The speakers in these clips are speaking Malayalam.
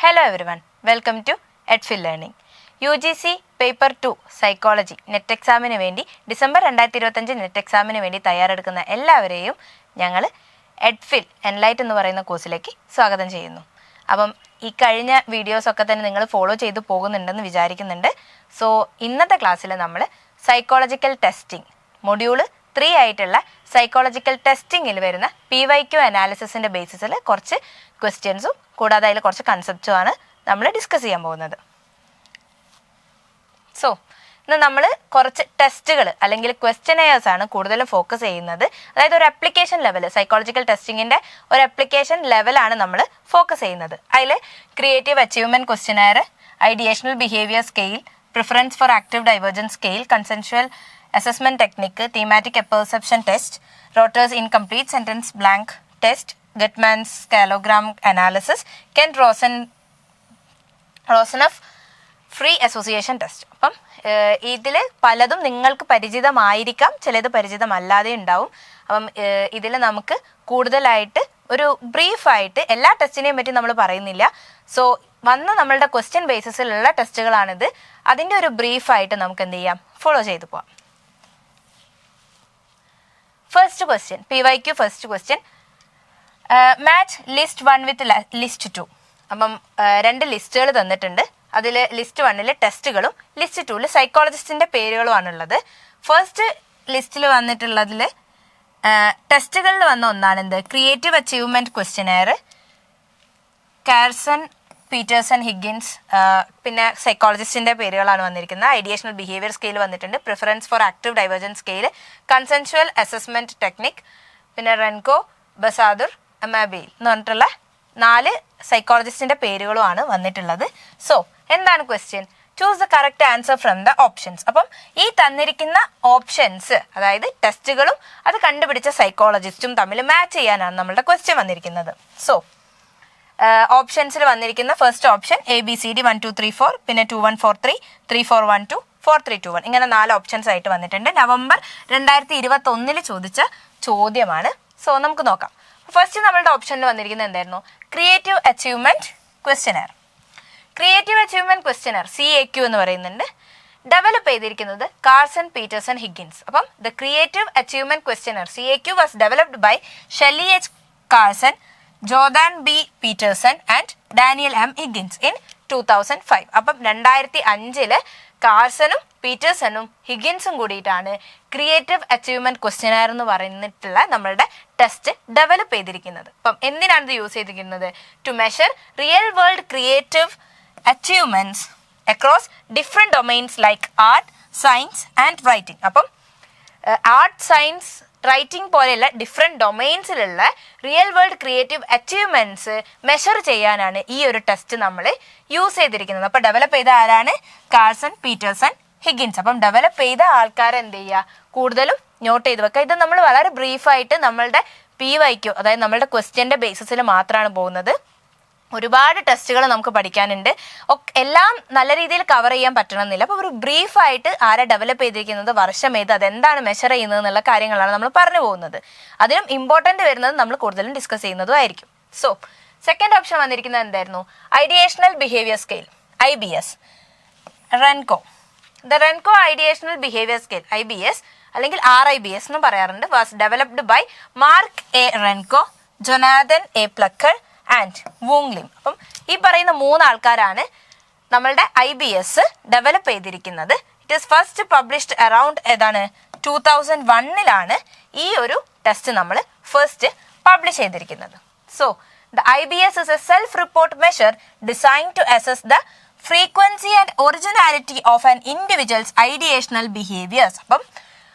Hello everyone, welcome to EDFIL Learning. UGC Paper 2 Psychology net എക്സാമിന് വേണ്ടി ഡിസംബർ 2025 നെറ്റ് എക്സാമിന് വേണ്ടി തയ്യാറെടുക്കുന്ന എല്ലാവരെയും ഞങ്ങൾ EDFIL ENLITE എന്ന് പറയുന്ന കോഴ്സിലേക്ക് സ്വാഗതം ചെയ്യുന്നു. അപ്പം ഈ കഴിഞ്ഞ വീഡിയോസൊക്കെ തന്നെ നിങ്ങൾ ഫോളോ ചെയ്തു പോകുന്നുണ്ടെന്ന് വിചാരിക്കുന്നുണ്ട്. സോ ഇന്നത്തെ ക്ലാസ്സിൽ നമ്മൾ സൈക്കോളജിക്കൽ ടെസ്റ്റിംഗ് മൊഡ്യൂൾ 3 ആയിട്ടുള്ള സൈക്കോളജിക്കൽ ടെസ്റ്റിങ്ങിൽ വരുന്ന PYQ അനാലിസിസിൻ്റെ ബേസിസിൽ കുറച്ച് ക്വസ്റ്റ്യൻസും കൂടാതെ അതിൽ കുറച്ച് കൺസെപ്റ്റുമാണ് നമ്മൾ ഡിസ്കസ് ചെയ്യാൻ പോകുന്നത്. സോ ഇന്ന് നമ്മൾ കുറച്ച് ടെസ്റ്റുകൾ അല്ലെങ്കിൽ ക്വസ്റ്റ്യനെയേഴ്സ് ആണ് കൂടുതലും ഫോക്കസ് ചെയ്യുന്നത്. അതായത് ഒരു അപ്ലിക്കേഷൻ ലെവൽ, സൈക്കോളജിക്കൽ ടെസ്റ്റിങ്ങിൻ്റെ ഒരു അപ്ലിക്കേഷൻ ലെവലാണ് നമ്മൾ ഫോക്കസ് ചെയ്യുന്നത്. അതിൽ creative achievement questionnaire, ideational behaviour scale, preference for active divergence scale, consensual assessment technique, thematic apperception test, Rotter's incomplete sentence blank test, Gutmann's scalegram analysis, Kent-Rossenoff free association test. അപ്പം ഇതിൽ പലതും നിങ്ങൾക്ക് പരിചിതമായിരിക്കാം, ചിലത് പരിചിതമല്ലാതെ ഉണ്ടാവും. അപ്പം ഇതിൽ നമുക്ക് കൂടുതലായിട്ട് ഒരു ബ്രീഫായിട്ട് എല്ലാ ടെസ്റ്റിനെയും പറ്റി നമ്മൾ പറയുന്നില്ല. സോ വന്ന നമ്മളുടെ ക്വസ്റ്റ്യൻ ബേസിസിലുള്ള ടെസ്റ്റുകളാണിത്. അതിൻ്റെ ഒരു ബ്രീഫായിട്ട് നമുക്ക് എന്ത് ചെയ്യാം, ഫോളോ ചെയ്തു പോവാം. First question, PYQ first question, match list 1 with list 2. അപ്പം രണ്ട് ലിസ്റ്റുകൾ തന്നിട്ടുണ്ട്. അതിൽ ലിസ്റ്റ് 1 ടെസ്റ്റുകളും ലിസ്റ്റ് 2 സൈക്കോളജിസ്റ്റിൻ്റെ പേരുകളുമാണുള്ളത്. ഫസ്റ്റ് ലിസ്റ്റിൽ വന്നിട്ടുള്ളതിൽ ടെസ്റ്റുകളിൽ വന്ന ഒന്നാണ് എന്ത്, creative achievement questionnaire, Carson, Peterson, Higgins, പിന്നെ സൈക്കോളജിസ്റ്റിൻ്റെ പേരുകളാണ് വന്നിരിക്കുന്നത്. ഐഡിയേഷണൽ ബിഹേവിയർ സ്കെയിൽ വന്നിട്ടുണ്ട്, preference for active divergence scale, consensual assessment technique, പിന്നെ റെൻകോ, ബസാദുർ, അമാബെയിൽ എന്ന് പറഞ്ഞിട്ടുള്ള 4 സൈക്കോളജിസ്റ്റിൻ്റെ പേരുകളുമാണ് വന്നിട്ടുള്ളത്. സോ എന്താണ് question? Choose the correct answer from the options. അപ്പം ഈ തന്നിരിക്കുന്ന ഓപ്ഷൻസ്, അതായത് ടെസ്റ്റുകളും അത് കണ്ടുപിടിച്ച സൈക്കോളജിസ്റ്റും തമ്മിൽ മാച്ച് ചെയ്യാനാണ് നമ്മളുടെ ക്വസ്റ്റ്യൻ വന്നിരിക്കുന്നത്. സോ ഓപ്ഷൻസിൽ വന്നിരിക്കുന്ന ഫസ്റ്റ് ഓപ്ഷൻ ABCD 1 2 3 4, പിന്നെ 2 1 4 3, 3 4 1 2, 4 3 2 1, ഇങ്ങനെ 4 ഓപ്ഷൻസ് ആയിട്ട് വന്നിട്ടുണ്ട്. നവംബർ 2021 ചോദിച്ച ചോദ്യമാണ്. സോ നമുക്ക് നോക്കാം. ഫസ്റ്റ് നമ്മളുടെ ഓപ്ഷനിൽ വന്നിരിക്കുന്നത് എന്തായിരുന്നു? Creative achievement questionnaire. Creative achievement questionnaire CAQ എന്ന് പറയുന്നുണ്ട്. ഡെവലപ്പ് ചെയ്തിരിക്കുന്നത് കാർസൺ, പീറ്റേഴ്സൺ, ഹിഗിൻസ്. അപ്പം the creative achievement questionnaire CAQ was developed by Shelley H. Carson, Jordan B. Peterson and Daniel M. Higgins in 2005. അപ്പം 2005 കാർസണും പീറ്റേഴ്സണും ഹിഗിൻസും കൂടിയിട്ടാണ് ക്രിയേറ്റീവ് അച്ചീവ്മെൻറ്റ് ക്വസ്റ്റ്യനെയർ എന്ന് പറഞ്ഞിട്ടുള്ള നമ്മളുടെ ടെസ്റ്റ് ഡെവലപ്പ് ചെയ്തിരിക്കുന്നത്. അപ്പം എന്തിനാണ് ഇത് യൂസ് ചെയ്തിരിക്കുന്നത്? To measure real world creative achievements across different domains like art, science and writing. അപ്പം ആർട്ട്, സയൻസ്, റൈറ്റിംഗ് പോലെയുള്ള ഡിഫറെൻറ്റ് ഡൊമൈൻസിലുള്ള real world creative achievements measure ചെയ്യാനാണ് ഈ ഒരു ടെസ്റ്റ് നമ്മൾ യൂസ് ചെയ്തിരിക്കുന്നത്. അപ്പോൾ ഡെവലപ്പ് ചെയ്ത ആരാണ്? Carson, Peterson, Higgins. അപ്പം ഡെവലപ്പ് ചെയ്ത ആൾക്കാരെ എന്ത് ചെയ്യുക, കൂടുതലും നോട്ട് ചെയ്ത് വെക്കുക. ഇത് നമ്മൾ വളരെ ബ്രീഫായിട്ട് നമ്മളുടെ PYQ, അതായത് നമ്മളുടെ ക്വസ്റ്റ്യൻ്റെ ബേസിസിൽ മാത്രമാണ് പോകുന്നത്. ഒരുപാട് ടെസ്റ്റുകൾ നമുക്ക് പഠിക്കാനുണ്ട്. എല്ലാം നല്ല രീതിയിൽ കവർ ചെയ്യാൻ പറ്റണമെന്നില്ല. അപ്പോൾ ഒരു ബ്രീഫായിട്ട് ആരെ ഡെവലപ്പ് ചെയ്തിരിക്കുന്നത്, വർഷം ഏത്, അതെന്താണ് മെഷർ ചെയ്യുന്നത് എന്നുള്ള കാര്യങ്ങളാണ് നമ്മൾ പറഞ്ഞു പോകുന്നത്. അതിനും ഇമ്പോർട്ടൻ്റ് വരുന്നത് നമ്മൾ കൂടുതലും ഡിസ്കസ് ചെയ്യുന്നതും ആയിരിക്കും. സോ സെക്കൻഡ് ഓപ്ഷൻ വന്നിരിക്കുന്നത് എന്തായിരുന്നു? Ideational behaviour scale, IBS. Runco, the Runco ideational behaviour scale, IBS അല്ലെങ്കിൽ RIBS എന്ന് പറയാറുണ്ട്, was developed by Mark A. Runco, Jonathan A. Plucker and Woong Lim. അപ്പം ഈ പറയുന്ന 3 ആൾക്കാരാണ് നമ്മളുടെ IBS ഡെവലപ്പ് ചെയ്തിരിക്കുന്നത്. It is first published around 2001 ഈ ഒരു ടെസ്റ്റ് നമ്മൾ ഫസ്റ്റ് പബ്ലിഷ് ചെയ്തിരിക്കുന്നത്. So the IBS is a self report measure designed to assess the frequency and originality of an individuals ideational behaviours. അപ്പം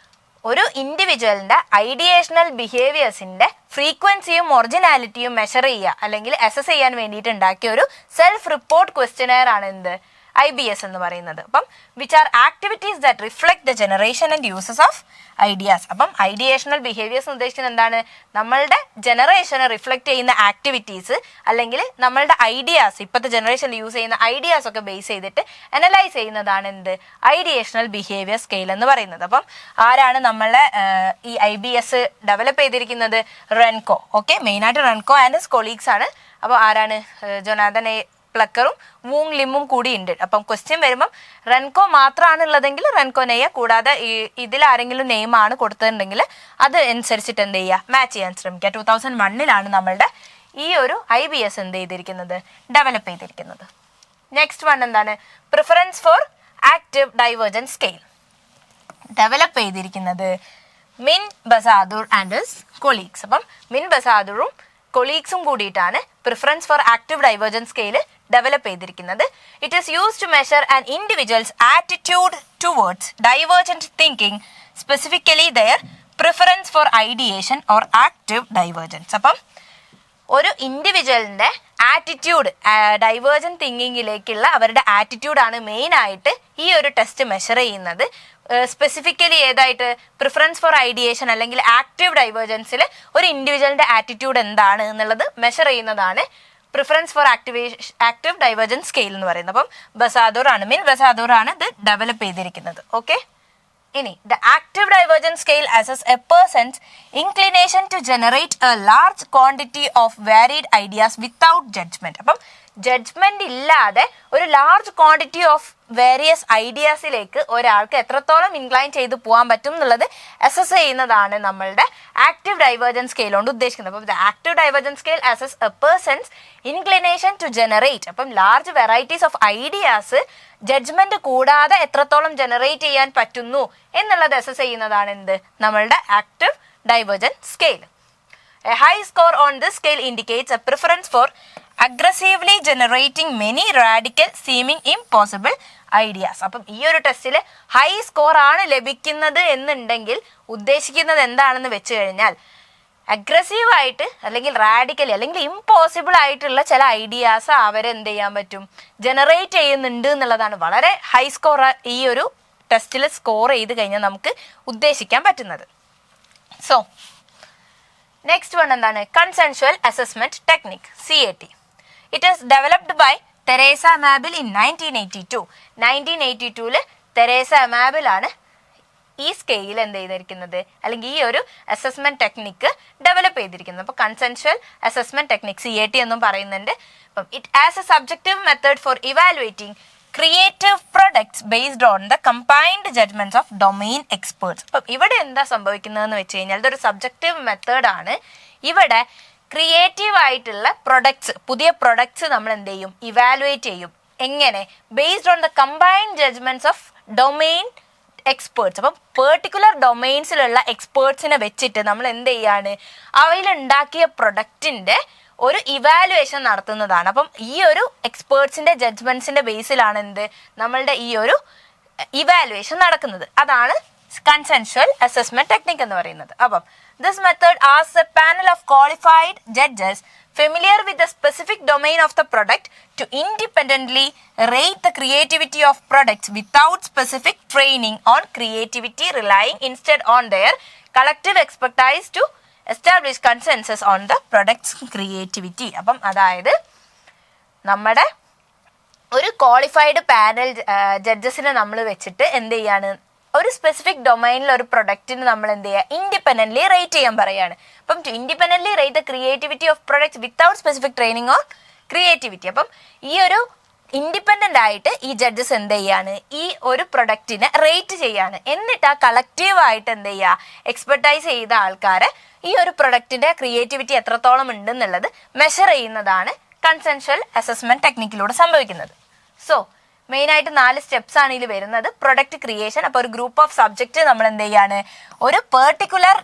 ഒരു ഇൻഡിവിജ്വലിൻ്റെ ഐഡിയേഷണൽ ബിഹേവിയേഴ്സിൻ്റെ ഫ്രീക്വൻസിയും ഒറിജിനാലിറ്റിയും മെഷർ ചെയ്യുക അല്ലെങ്കിൽ അസസ് ചെയ്യാൻ വേണ്ടിയിട്ട് ഉണ്ടാക്കിയ ഒരു സെൽഫ് റിപ്പോർട്ട് ക്വസ്റ്റ്യനെയർ ആണ് എന്ത്, IBS എന്ന് പറയുന്നത്. അപ്പം which are activities that reflect the generation and uses of ideas. അപ്പം ഐഡിയേഷണൽ ബിഹേവിയേഴ്സ് ഉദ്ദേശിക്കുന്നത് എന്താണ്? നമ്മളുടെ ജനറേഷനെ റിഫ്ലക്ട് ചെയ്യുന്ന ആക്ടിവിറ്റീസ് അല്ലെങ്കിൽ നമ്മളുടെ ഐഡിയാസ്, ഇപ്പോഴത്തെ ജനറേഷനിൽ യൂസ് ചെയ്യുന്ന ഐഡിയാസ് ഒക്കെ ബേസ് ചെയ്തിട്ട് അനലൈസ് ചെയ്യുന്നതാണ് എന്ത്, ഐഡിയേഷണൽ ബിഹേവിയർ സ്കെയിൽ എന്ന് പറയുന്നത്. അപ്പം ആരാണ് നമ്മളെ ഈ IBS ഡെവലപ്പ് ചെയ്തിരിക്കുന്നത്? റെൻകോ. ഓക്കെ, മെയിനായിട്ട് റെൻകോ ആൻഡ് ഹിസ് കൊളീഗ്സ് ആണ്. അപ്പോൾ ആരാണ്? Jonathan A. പ്ലക്കറും വൂങ് ലിമ്മും കൂടി ഉണ്ട്. അപ്പം ക്വസ്റ്റ്യൻ വരുമ്പം റെൻകോ മാത്രമാണ് ഉള്ളതെങ്കിൽ റെൻകോ നെയ്യ, കൂടാതെ ഇതിൽ ആരെങ്കിലും നെയിമാണ് കൊടുത്തിട്ടുണ്ടെങ്കിൽ അത് അനുസരിച്ചിട്ട് എന്ത് ചെയ്യുക, മാച്ച് ചെയ്യാൻ ശ്രമിക്കുക. 2001 നമ്മളുടെ ഈ ഒരു IBS എന്ത് ചെയ്തിരിക്കുന്നത്, ഡെവലപ്പ് ചെയ്തിരിക്കുന്നത്. നെക്സ്റ്റ് വൺ എന്താണ്, preference for active divergent scale. Develop ചെയ്തിരിക്കുന്നത് മിൻ ബസാദൂർ ആൻഡ് ഹിസ് കൊളീഗ്സ്. അപ്പം മിൻ ബസാദൂറും കൊളീഗ്സും കൂടിയിട്ടാണ് preference for active divergent scale develop ചെയ്തിരിക്കുന്നത്. It is use to measure an individual's attitude towards divergent thinking, specifically their preference for ideation or active divergence. അപ്പം ഒരു ഇൻഡിവിജ്വലിൻ്റെ ആറ്റിറ്റ്യൂഡ്, ഡൈവേർജൻറ്റ് തിങ്കിങ്ങിലേക്കുള്ള അവരുടെ ആറ്റിറ്റ്യൂഡാണ് മെയിനായിട്ട് ഈ ഒരു ടെസ്റ്റ് മെഷർ ചെയ്യുന്നത്. സ്പെസിഫിക്കലി ഏതായിട്ട്, പ്രിഫറൻസ് ഫോർ ഐഡിയേഷൻ അല്ലെങ്കിൽ ആക്റ്റീവ് ഡൈവേർജൻസിൽ ഒരു ഇൻഡിവിജ്വലിൻ്റെ ആറ്റിറ്റ്യൂഡ് എന്താണ് എന്നുള്ളത് മെഷർ ചെയ്യുന്നതാണ് preference for active divergence scale എന്ന് പറയുന്നത്. അപ്പം മിൻ ബസാദൂർ ആണ് ഇത് ഡെവലപ്പ് ചെയ്തിരിക്കുന്നത്. ഓക്കെ, ഇനി the active divergent scale assess a person's inclination to generate a large quantity of varied ideas without judgement. അപ്പം ജഡ്ജ്മെന്റ് ഇല്ലാതെ ഒരു ലാർജ് ക്വാണ്ടിറ്റി ഓഫ് വേരിയസ് ഐഡിയാസിലേക്ക് ഒരാൾക്ക് എത്രത്തോളം ഇൻക്ലൈൻ ചെയ്ത് പോകാൻ പറ്റും എന്നുള്ളത് അസസ് ചെയ്യുന്നതാണ് നമ്മളുടെ ആക്റ്റീവ് ഡൈവേർജൻറ്റ് സ്കെയിൽ കൊണ്ട് ഉദ്ദേശിക്കുന്നത്. അപ്പം the active divergent scale assess a person's inclination to generate, അപ്പം large varieties of ideas judgement കൂടാതെ എത്രത്തോളം ജനറേറ്റ് ചെയ്യാൻ പറ്റുന്നു എന്നുള്ളത് അസസ് ചെയ്യുന്നതാണ് എന്ത്, നമ്മളുടെ active divergent scale. A high score on this scale indicates a preference for aggressively generating many radical seeming impossible ideas. അപ്പം ഈ ഒരു ടെസ്റ്റിൽ ഹൈ സ്കോർ ആണ് ലഭിക്കുന്നത് എന്നുണ്ടെങ്കിൽ ഉദ്ദേശിക്കുന്നത് എന്താണെന്ന് വെച്ച് കഴിഞ്ഞാൽ അഗ്രസീവായിട്ട് അല്ലെങ്കിൽ റാഡിക്കലി അല്ലെങ്കിൽ ഇമ്പോസിബിൾ ആയിട്ടുള്ള ചില ഐഡിയാസ് അവരെന്ത് ചെയ്യാൻ പറ്റും, ജനറേറ്റ് ചെയ്യുന്നുണ്ട് എന്നുള്ളതാണ് വളരെ ഹൈ സ്കോർ ഈ ഒരു ടെസ്റ്റിൽ സ്കോർ ചെയ്ത് കഴിഞ്ഞാൽ നമുക്ക് ഉദ്ദേശിക്കാൻ പറ്റുന്നത്. സോ നെക്സ്റ്റ് വൺ എന്താണ്, consensual assessment technique, CAT. It is developed by Teresa Amabile in 1982. 1982 Teresa മാബിലാണ് ഈ സ്കെയിൽ എന്ത് ചെയ്തിരിക്കുന്നത്, അല്ലെങ്കിൽ ഈ ഒരു അസസ്മെന്റ് ടെക്നിക്ക് ഡെവലപ്പ് ചെയ്തിരിക്കുന്നത്. അപ്പോൾ കൺസെൻഷ്വൽ അസസ്മെന്റ് ടെക്നിക് CAT എന്നും പറയുന്നുണ്ട്. അപ്പം it as A subjective method for evaluating creative products based on the combined judgements of domain experts. അപ്പം ഇവിടെ എന്താ സംഭവിക്കുന്നതെന്ന് വെച്ച് കഴിഞ്ഞാൽ ഇതൊരു സബ്ജക്റ്റീവ് മെത്തേഡാണ്. ഇവിടെ ക്രിയേറ്റീവ് ആയിട്ടുള്ള പ്രൊഡക്ട്സ്, പുതിയ പ്രൊഡക്ട്സ് നമ്മൾ എന്ത് ചെയ്യും, ഇവാലുവേറ്റ് ചെയ്യും. എങ്ങനെ, based on the combined judgements of domain experts. അപ്പം പെർട്ടിക്കുലർ ഡൊമെയിൻസിലുള്ള എക്സ്പേർട്സിനെ വെച്ചിട്ട് നമ്മൾ എന്ത് ചെയ്യാണ്, അവയിലുണ്ടാക്കിയ പ്രൊഡക്റ്റിന്റെ ഒരു ഇവാലുവേഷൻ നടത്തുന്നതാണ്. അപ്പം ഈ ഒരു എക്സ്പേർട്സിന്റെ ജഡ്ജ്മെന്റ്സിന്റെ ബേസിലാണ് എന്ത്, നമ്മളുടെ ഈ ഒരു ഇവാലുവേഷൻ നടക്കുന്നത്. അതാണ് കൺസെൻഷ്വൽ അസസ്മെന്റ് ടെക്നിക് എന്ന് പറയുന്നത്. അപ്പം this method asks A panel of qualified judges familiar with the specific domain of the product to independently rate the creativity of products without specific training on creativity, relying instead on their collective expertise to establish consensus on the product's creativity. അപ്പം അതായത് നമ്മുടെ ഒരു ക്വാളിഫൈഡ് പാനൽ ജഡ്ജസിനെ നമ്മൾ വെച്ചിട്ട് എന്ത് ചെയ്യാണ്, ഒരു സ്പെസിഫിക് ഡൊമൈനിൽ ഒരു പ്രൊഡക്റ്റിന് നമ്മൾ എന്ത് ചെയ്യുക, ഇൻഡിപെൻഡൻ്റ്ലി റേറ്റ് ചെയ്യാൻ പറയുകയാണ്. അപ്പം to independently rate the creativity of products without specific training on creativity. അപ്പം ഈ ഒരു ഇൻഡിപെൻഡൻ്റ് ആയിട്ട് ഈ ജഡ്ജസ് എന്ത് ചെയ്യാണ്, ഈ ഒരു പ്രൊഡക്റ്റിനെ റേറ്റ് ചെയ്യാണ്. എന്നിട്ട് ആ കളക്റ്റീവായിട്ട് എന്ത് ചെയ്യുക, എക്സ്പെർട്ടൈസ് ചെയ്ത ആൾക്കാരെ ഈ ഒരു പ്രൊഡക്റ്റിൻ്റെ ക്രിയേറ്റിവിറ്റി എത്രത്തോളം ഉണ്ടെന്നുള്ളത് മെഷർ ചെയ്യുന്നതാണ് കൺസെൻഷ്വൽ അസസ്മെന്റ് ടെക്നിക്കിലൂടെ സംഭവിക്കുന്നത്. സോ മെയിനായിട്ട് 4 സ്റ്റെപ്സ് ആണ് ഇതിൽ വരുന്നത്. പ്രൊഡക്റ്റ് ക്രിയേഷൻ, അപ്പോൾ ഒരു ഗ്രൂപ്പ് ഓഫ് സബ്ജക്റ്റ് നമ്മൾ എന്ത് ചെയ്യാണ്, ഒരു പെർട്ടിക്കുലർ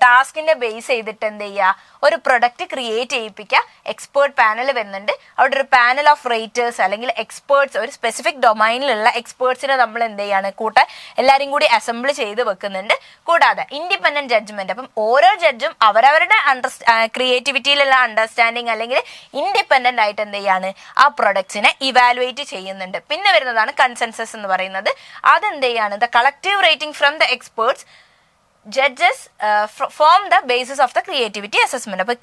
ടാസ്കിന്റെ ബേസ് ചെയ്തിട്ട് എന്ത് ചെയ്യുക, ഒരു പ്രൊഡക്റ്റ് ക്രിയേറ്റ് ചെയ്യിപ്പിക്കുക. എക്സ്പേർട്ട് പാനൽ വരുന്നുണ്ട്, അവിടെ ഒരു പാനൽ ഓഫ് റേറ്റേഴ്സ് അല്ലെങ്കിൽ എക്സ്പേർട്സ്, ഒരു സ്പെസിഫിക് ഡൊമൈനിലുള്ള എക്സ്പേർട്സിനെ നമ്മൾ എന്ത് ചെയ്യാണ്, കൂട്ടെ എല്ലാവരും കൂടി അസംബിൾ ചെയ്ത് വെക്കുന്നുണ്ട്. കൂടാതെ ഇൻഡിപെൻഡന്റ് ജഡ്ജ്മെന്റ്, അപ്പം ഓരോ ജഡ്ജും അവരവരുടെ ക്രിയേറ്റിവിറ്റിയിലുള്ള അണ്ടർസ്റ്റാൻഡിങ് അല്ലെങ്കിൽ ഇൻഡിപെൻഡന്റ് ആയിട്ട് എന്ത് ചെയ്യാണ്, ആ പ്രൊഡക്ട്സിനെ ഇവാലുവേറ്റ് ചെയ്യുന്നുണ്ട്. പിന്നെ വരുന്നതാണ് കൺസെൻസസ് എന്ന് പറയുന്നത്. അതെന്ത് ചെയ്യാണ്, the collective rating from the experts judges form the basis of the creativity assessment. അപ്പോൾ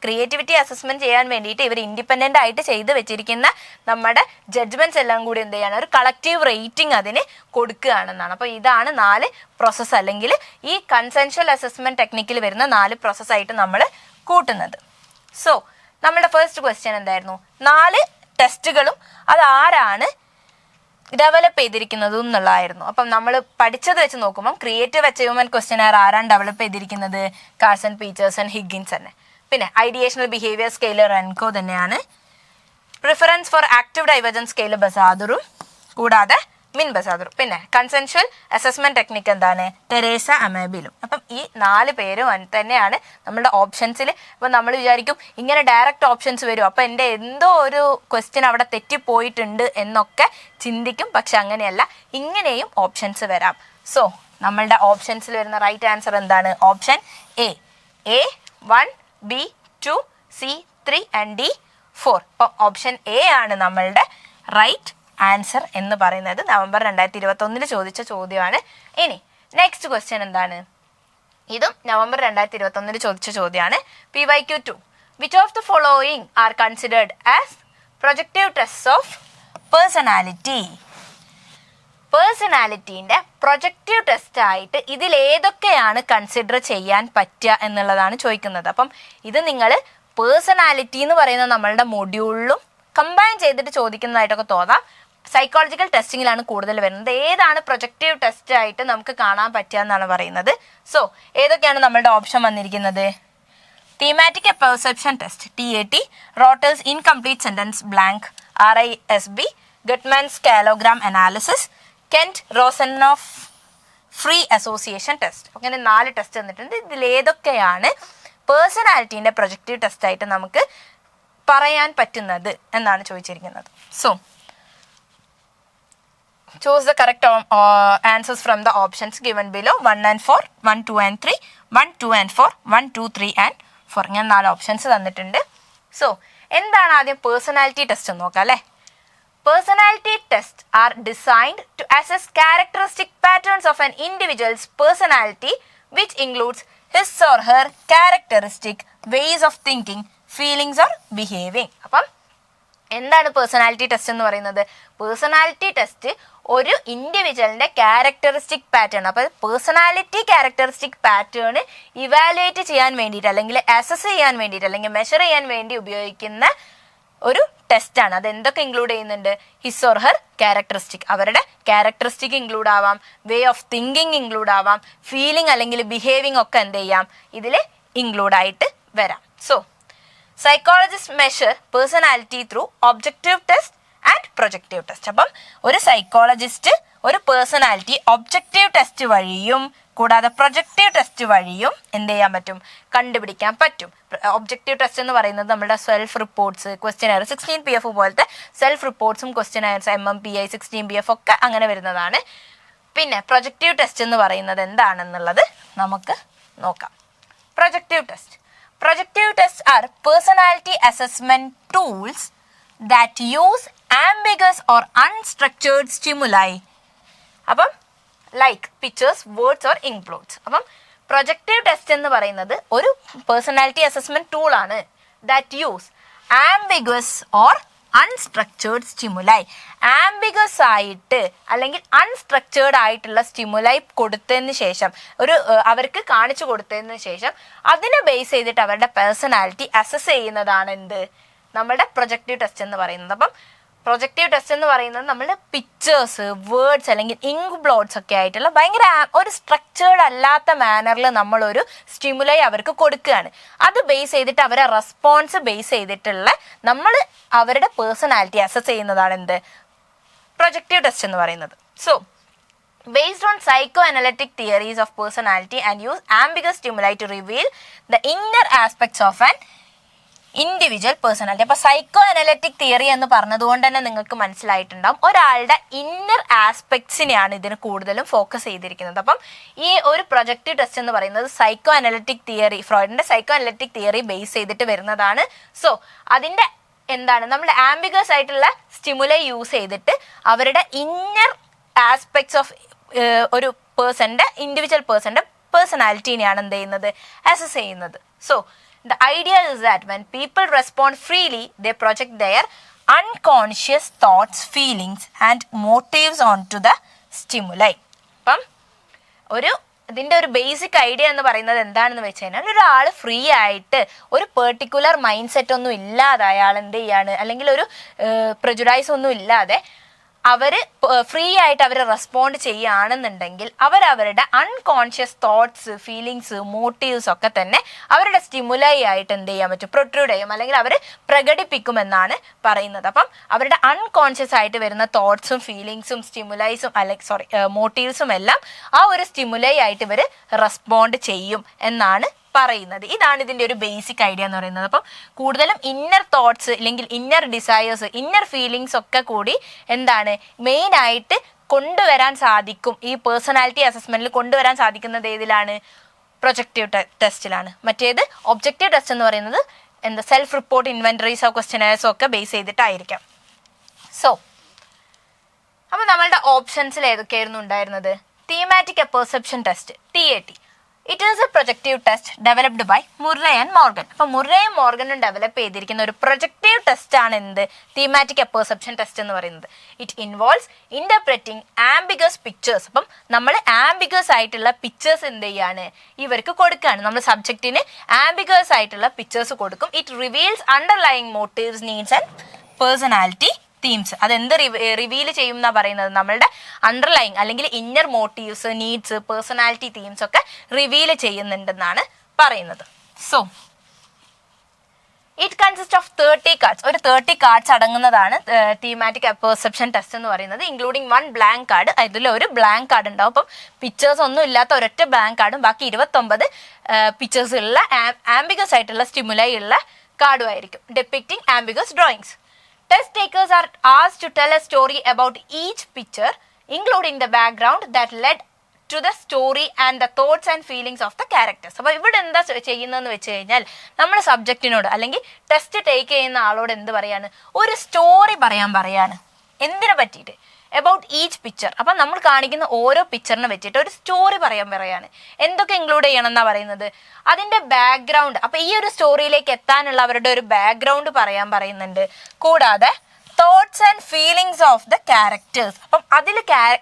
ക്രിയേറ്റിവിറ്റി അസസ്മെന്റ് ചെയ്യാൻ വേണ്ടിയിട്ട് ഇവർ ഇൻഡിപെൻഡന്റ് ആയിട്ട് ചെയ്ത് വെച്ചിരിക്കുന്ന നമ്മുടെ ജഡ്ജ്മെന്റ്സ് എല്ലാം കൂടി എന്ത് ചെയ്യാണ്, ഒരു കളക്റ്റീവ് റേറ്റിംഗ് അതിന് കൊടുക്കുകയാണെന്നാണ്. അപ്പോൾ ഇതാണ് 4 പ്രോസസ്സ്, അല്ലെങ്കിൽ ഈ കൺസെൻഷ്വൽ അസസ്മെന്റ് ടെക്നിക്കിൽ വരുന്ന 4 പ്രോസസ്സായിട്ട് നമ്മൾ കൂട്ടുന്നത്. സോ നമ്മുടെ ഫസ്റ്റ് ക്വസ്റ്റ്യൻ എന്തായിരുന്നു, 4 ടെസ്റ്റുകളും അതാരാണ് ഡെവലപ്പ് ചെയ്തിരിക്കുന്നത് എന്നുള്ളതായിരുന്നു. അപ്പം നമ്മൾ പഠിച്ചത് വെച്ച് നോക്കുമ്പോൾ ക്രിയേറ്റീവ് അച്ചീവ്മെന്റ് ക്വസ്റ്റ്യനെയർ ആരാണ് ഡെവലപ്പ് ചെയ്തിരിക്കുന്നത്? കാഴ്സൺ, പീറ്റേഴ്സൺ, ഹിഗിൻസ് തന്നെ. പിന്നെ ഐഡിയേഷണൽ ബിഹേവിയർ സ്കെയിൽ റെൻകോ തന്നെയാണ്. Preference for active divergence scale ബസാദുറും കൂടാതെ മിൻ ബസാദുറും. പിന്നെ കൺസെൻഷ്വൽ അസസ്മെന്റ് ടെക്നിക്ക് എന്താണ്? തെരേസ അമേബിലും. അപ്പം ഈ 4 പേരും തന്നെയാണ് നമ്മുടെ ഓപ്ഷൻസിൽ. അപ്പം നമ്മൾ വിചാരിക്കും ഇങ്ങനെ ഡയറക്റ്റ് ഓപ്ഷൻസ് വരും, അപ്പം എൻ്റെ എന്തോ ഒരു ക്വസ്റ്റ്യൻ അവിടെ തെറ്റിപ്പോയിട്ടുണ്ട് എന്നൊക്കെ ചിന്തിക്കും. പക്ഷെ അങ്ങനെയല്ല, ഇങ്ങനെയും ഓപ്ഷൻസ് വരാം. സോ നമ്മളുടെ ഓപ്ഷൻസിൽ വരുന്ന റൈറ്റ് ആൻസർ എന്താണ്? Option A. 1, B, 2, C, 3 and D, 4. അപ്പോൾ ഓപ്ഷൻ എ ആണ് നമ്മളുടെ റൈറ്റ് ആൻസർ എന്ന് പറയുന്നത്. നവംബർ 2021 ചോദിച്ച ചോദ്യമാണ്. ഇനി നെക്സ്റ്റ് ക്വസ്റ്റ്യൻ എന്താണ്? ഇതും നവംബർ 2021 ചോദിച്ച ചോദ്യമാണ്. PYQ2. Which of the following are considered as projective test of personality? പേഴ്സണാലിറ്റീൻ്റെ പ്രൊജക്റ്റീവ് ടെസ്റ്റ് ആയിട്ട് ഇതിലേതൊക്കെയാണ് കൺസിഡർ ചെയ്യാൻ പറ്റുക എന്നുള്ളതാണ് ചോദിക്കുന്നത്. അപ്പം ഇത് നിങ്ങൾ പേഴ്സണാലിറ്റി എന്ന് പറയുന്ന നമ്മളുടെ മൊഡ്യൂളിലും കമ്പൈൻ ചെയ്തിട്ട് ചോദിക്കുന്നതായിട്ടൊക്കെ തോന്നാം. സൈക്കോളജിക്കൽ ടെസ്റ്റിങ്ങിലാണ് കൂടുതൽ വരുന്നത്. ഏതാണ് പ്രൊജക്റ്റീവ് ടെസ്റ്റ് ആയിട്ട് നമുക്ക് കാണാൻ പറ്റുക എന്നാണ് പറയുന്നത്. സോ ഏതൊക്കെയാണ് നമ്മളുടെ ഓപ്ഷൻ വന്നിരിക്കുന്നത്? Thematic perception test, TAT, Rotter's incomplete sentence blank, RISB, Guttman scalogram analysis, Kent Rosanoff free association test. അങ്ങനെ 4 ടെസ്റ്റ് തന്നിട്ടുണ്ട്. ഇതിലേതൊക്കെയാണ് പേഴ്സണാലിറ്റീൻ്റെ പ്രൊജക്റ്റീവ് ടെസ്റ്റ് ആയിട്ട് നമുക്ക് പറയാൻ പറ്റുന്നത് എന്നാണ് ചോദിച്ചിരിക്കുന്നത്. So choose the correct answers from the options given below. 1 and 4, 1, 2 and 3, 1, 2 and 4, 1, 2, 3 and 4. ഞാൻ 4 ഓപ്ഷൻസ് തന്നിട്ടുണ്ട്. സോ എന്താണ് ആദ്യം പേഴ്സണാലിറ്റി ടെസ്റ്റ് എന്ന് നോക്കാം അല്ലേ. Personality test are designed to assess characteristic patterns of an individual's personality which includes his or her characteristic ways of thinking, feelings or behaving. അപ്പം എന്താണ് പേഴ്സണാലിറ്റി ടെസ്റ്റ് എന്ന് പറയുന്നത്? പേഴ്സണാലിറ്റി ടെസ്റ്റ് ഒരു ഇൻഡിവിജ്വലിൻ്റെ ക്യാരക്ടറിസ്റ്റിക് പാറ്റേൺ, അപ്പോൾ പേഴ്സണാലിറ്റി ക്യാരക്ടറിസ്റ്റിക് പാറ്റേൺ ഇവാലുവേറ്റ് ചെയ്യാൻ വേണ്ടിയിട്ട് അല്ലെങ്കിൽ അസസ് ചെയ്യാൻ വേണ്ടിയിട്ട് അല്ലെങ്കിൽ മെഷർ ചെയ്യാൻ വേണ്ടി ഉപയോഗിക്കുന്ന ഒരു ടെസ്റ്റാണ്. അത് എന്തൊക്കെ ഇൻക്ലൂഡ് ചെയ്യുന്നുണ്ട്? ഹിസ് ഓർ ഹെർ ക്യാരക്ടറിസ്റ്റിക്, അവരുടെ ക്യാരക്ടറിസ്റ്റിക് ഇൻക്ലൂഡ് ആവാം, വേ ഓഫ് തിങ്കിങ് ഇൻക്ലൂഡ് ആവാം, ഫീലിംഗ് അല്ലെങ്കിൽ ബിഹേവിങ് ഒക്കെ എന്ത് ചെയ്യാം ഇതിൽ ഇൻക്ലൂഡ് ആയിട്ട് വരാം. So psychologist measure personality through objective test and projective test. അപ്പം ഒരു സൈക്കോളജിസ്റ്റ് ഒരു പേഴ്സണാലിറ്റി ഒബ്ജക്റ്റീവ് ടെസ്റ്റ് വഴിയും കൂടാതെ പ്രൊജക്റ്റീവ് ടെസ്റ്റ് വഴിയും എന്ത് ചെയ്യാൻ പറ്റും? കണ്ടുപിടിക്കാൻ പറ്റും. ഒബ്ജക്റ്റീവ് ടെസ്റ്റ് എന്ന് പറയുന്നത് നമ്മുടെ സെൽഫ് റിപ്പോർട്ട്സ്, ക്വസ്റ്റ്യനെയർ 16 PF പോലത്തെ സെൽഫ് റിപ്പോർട്ട്സും ക്വസ്റ്റ്യനെയർസ് MMPI 16 PF ഒക്കെ അങ്ങനെ വരുന്നതാണ്. പിന്നെ പ്രൊജക്റ്റീവ് ടെസ്റ്റ് എന്ന് പറയുന്നത് എന്താണെന്നുള്ളത് നമുക്ക് നോക്കാം. Projective test. Projective tests are personality assessment tools that use ambiguous or unstructured stimuli. അപ്പം like pictures, words or includes. അപ്പം പ്രൊജക്റ്റീവ് ടെസ്റ്റ് എന്ന് പറയുന്നത് ഒരു പേഴ്സണാലിറ്റി അസസ്മെന്റ് ടൂളാണ് that use ambiguous or unstructured stimuli. Ambiguous ആയിട്ട് അല്ലെങ്കിൽ അൺസ്ട്രക്ചേർഡ് ആയിട്ടുള്ള സ്റ്റിമുലൈ കൊടുത്തതിന് ശേഷം അവർക്ക് കാണിച്ചു കൊടുത്തതിന് ശേഷം അതിനെ ബേസ് ചെയ്തിട്ട് അവരുടെ പേഴ്സണാലിറ്റി അസസ് ചെയ്യുന്നതാണ് എന്ത്? നമ്മുടെ പ്രൊജക്റ്റീവ് ടെസ്റ്റ് എന്ന് പറയുന്നത്. അപ്പം പ്രൊജക്റ്റീവ് ടെസ്റ്റ് എന്ന് പറയുന്നത് നമ്മുടെ പിക്ചേഴ്സ്, വേർഡ്സ് അല്ലെങ്കിൽ ഇങ്ക് ബ്ലോട്ട്സ് ഒക്കെ ആയിട്ടുള്ള ഭയങ്കര ഒരു സ്ട്രക്ചേർഡ് അല്ലാത്ത മാനറിൽ നമ്മളൊരു സ്റ്റിമുലൈ അവർക്ക് കൊടുക്കുകയാണ്. അത് ബേസ് ചെയ്തിട്ട് അവരെ റെസ്പോൺസ് ബേസ് ചെയ്തിട്ടുള്ള നമ്മൾ അവരുടെ പേഴ്സണാലിറ്റി അസസ് ചെയ്യുന്നതാണ് എന്ത്? പ്രൊജക്റ്റീവ് ടെസ്റ്റ് എന്ന് പറയുന്നത്. So based on psychoanalytic theories of personality and use ambiguous stimuli to reveal the inner aspects of an individual personality. അപ്പോൾ സൈക്കോ അനലറ്റിക് തിയറി എന്ന് പറഞ്ഞതുകൊണ്ട് തന്നെ നിങ്ങൾക്ക് മനസ്സിലായിട്ടുണ്ടാവും ഒരാളുടെ ഇന്നർ ആസ്പെക്ട്സിനെയാണ് ഇതിന് കൂടുതലും ഫോക്കസ് ചെയ്തിരിക്കുന്നത്. അപ്പം ഈ ഒരു പ്രൊജക്റ്റീവ് ടെസ്റ്റ് എന്ന് പറയുന്നത് സൈക്കോ അനലറ്റിക് തിയറി, ഫ്രോയിഡിന്റെ സൈക്കോ അനലറ്റിക് തിയറി ബേസ് ചെയ്തിട്ട് വരുന്നതാണ്. സോ അതിൻ്റെ എന്താണ് നമ്മുടെ ആംബിഗസ് ആയിട്ടുള്ള സ്റ്റിമുലൈ യൂസ് ചെയ്തിട്ട് അവരുടെ ഇന്നർ ആസ്പെക്ട്സ് ഓഫ് ഒരു പേഴ്സൻ്റെ ഇൻഡിവിജ്വൽ പേഴ്സൻ്റെ പേഴ്സണാലിറ്റീനെയാണ് എന്ത് ചെയ്യുന്നത്? അസസ് ചെയ്യുന്നത്. So the idea is that when people respond freely, they project their unconscious thoughts, feelings and motives onto the stimuli. അപ്പം ഒരു ഇതിൻ്റെ ഒരു ബേസിക് ഐഡിയ എന്ന് പറയുന്നത് എന്താണെന്ന് വെച്ച് കഴിഞ്ഞാൽ ഒരാൾ ഫ്രീ ആയിട്ട് ഒരു പെർട്ടിക്കുലർ മൈൻഡ് സെറ്റ് ഒന്നും ഇല്ലാതെ അയാൾ എന്ത് ചെയ്യാണ്, അല്ലെങ്കിൽ ഒരു പ്രെജുഡൈസ് ഒന്നും ഇല്ലാതെ അവർ ഫ്രീ ആയിട്ട് അവർ റെസ്പോണ്ട് ചെയ്യുകയാണെന്നുണ്ടെങ്കിൽ അവരവരുടെ അൺകോൺഷ്യസ് തോട്ട്സ്, ഫീലിങ്സ്, മോട്ടീവ്സ് ഒക്കെ തന്നെ അവരുടെ സ്റ്റിമുലൈ ആയിട്ട് എന്ത് ചെയ്യാൻ പറ്റും, പ്രൊട്രൂഡ് ചെയ്യും, അല്ലെങ്കിൽ അവർ പ്രകടിപ്പിക്കുമെന്നാണ് പറയുന്നത്. അപ്പം അവരുടെ അൺകോൺഷ്യസ് ആയിട്ട് വരുന്ന തോട്ട്സും ഫീലിങ്സും സ്റ്റിമുലൈസും മോട്ടീവ്സും എല്ലാം ആ ഒരു സ്റ്റിമുലൈ ആയിട്ട് ഇവർ റെസ്പോണ്ട് ചെയ്യും എന്നാണ് പറയുന്നത്. ഇതാണ് ഇതിൻ്റെ ഒരു ബേസിക് ഐഡിയ എന്ന് പറയുന്നത്. അപ്പം കൂടുതലും ഇന്നർ തോട്ട്സ് അല്ലെങ്കിൽ ഇന്നർ ഡിസയേഴ്സ്, ഇന്നർ ഫീലിങ്സ് ഒക്കെ കൂടി എന്താണ് മെയിനായിട്ട് കൊണ്ടുവരാൻ സാധിക്കും, ഈ പേഴ്സണാലിറ്റി അസസ്മെന്റിൽ കൊണ്ടുവരാൻ സാധിക്കുന്നത് ഏതിലാണ്, പ്രൊജക്റ്റീവ് ടെസ്റ്റിലാണ്. മറ്റേത് ഒബ്ജക്റ്റീവ് ടെസ്റ്റ് എന്ന് പറയുന്നത് സെൽഫ് റിപ്പോർട്ട്, ഇൻവെന്ററീസോ ക്വസ്റ്റ്യനേഴ്സോ ഒക്കെ ബേസ് ചെയ്തിട്ടായിരിക്കാം. സോ അപ്പം നമ്മളുടെ ഓപ്ഷൻസിൽ ഏതൊക്കെയായിരുന്നു ഉണ്ടായിരുന്നത്? Thematic perception test, TAT. It is a projective test developed by Murray and Morgan. അപ്പോൾ മുർറയും മോർഗനും ഡെവലപ്പ് ചെയ്തിരിക്കുന്ന ഒരു പ്രൊജക്റ്റീവ് ടെസ്റ്റ് ആണ് തീമാറ്റിക് പെർസെപ്ഷൻ ടെസ്റ്റ് എന്ന് പറയുന്നത്. It involves interpreting ambiguous pictures. അപ്പം നമ്മൾ ആംബിഗസ് ആയിട്ടുള്ള പിക്ചേഴ്സ് എന്ത് ചെയ്യാണ്, ഇവർക്ക് കൊടുക്കുകയാണ്. നമ്മൾ സബ്ജക്റ്റിന് ആംബിഗസ് ആയിട്ടുള്ള പിക്ചേഴ്സ് കൊടുക്കും. It reveals underlying motifs, needs and personality themes. അതെന്ത് റിവീൽ ചെയ്യും എന്നാ പറയുന്നത്, നമ്മളുടെ അണ്ടർലൈങ് അല്ലെങ്കിൽ inner motifs, needs, personality themes ഒക്കെ റിവീൽ ചെയ്യുന്നുണ്ടെന്നാണ് പറയുന്നത്. So it consist of 30 cards. ഒരു 30 കാർഡ്സ് അടങ്ങുന്നതാണ് തീമാറ്റിക് പെർസെപ്ഷൻ ടെസ്റ്റ് എന്ന് പറയുന്നത്, ഇൻക്ലൂഡിങ് 1 ബ്ലാങ്ക് കാർഡ്. ഇതിൽ ഒരു ബ്ലാങ്ക് കാർഡ് ഉണ്ടാവും. അപ്പം പിക്ചേഴ്സ് ഒന്നും ഇല്ലാത്ത ഒരൊറ്റ ബ്ലാങ്ക് കാർഡും ബാക്കി 29 പിക്ചേഴ്സ് ഉള്ള ആംബിഗസ് ആയിട്ടുള്ള സ്റ്റിമുലൈ ഉള്ള കാർഡും ആയിരിക്കും. Depicting ambiguous drawings. Test takers are asked to tell a story about each picture, including the background that led to the story and the thoughts and feelings of the characters. അപ്പോൾ ഇവിടെ എന്താ ചെയ്യുന്നതെന്ന് വെച്ച് കഴിഞ്ഞാൽ നമ്മൾ സബ്ജക്റ്റിനോട് അല്ലെങ്കിൽ ടെസ്റ്റ് ടേക്ക് ചെയ്യുന്ന ആളോട് എന്ത് പറയാണ്, ഒരു സ്റ്റോറി പറയാണ്. എന്തിനെ പറ്റിയിട്ട്? About each picture. അപ്പം നമ്മൾ കാണിക്കുന്ന ഓരോ പിക്ചറിനെ വെച്ചിട്ട് ഒരു സ്റ്റോറി പറയാണ്. എന്തൊക്കെ ഇൻക്ലൂഡ് ചെയ്യണം എന്നാ പറയുന്നത്? അതിൻ്റെ ബാക്ക്ഗ്രൗണ്ട്. അപ്പം ഈ ഒരു സ്റ്റോറിയിലേക്ക് എത്താനുള്ള അവരുടെ ഒരു ബാക്ക്ഗ്രൗണ്ട് പറയുന്നുണ്ട്. കൂടാതെ thoughts and feelings of the characters. അപ്പം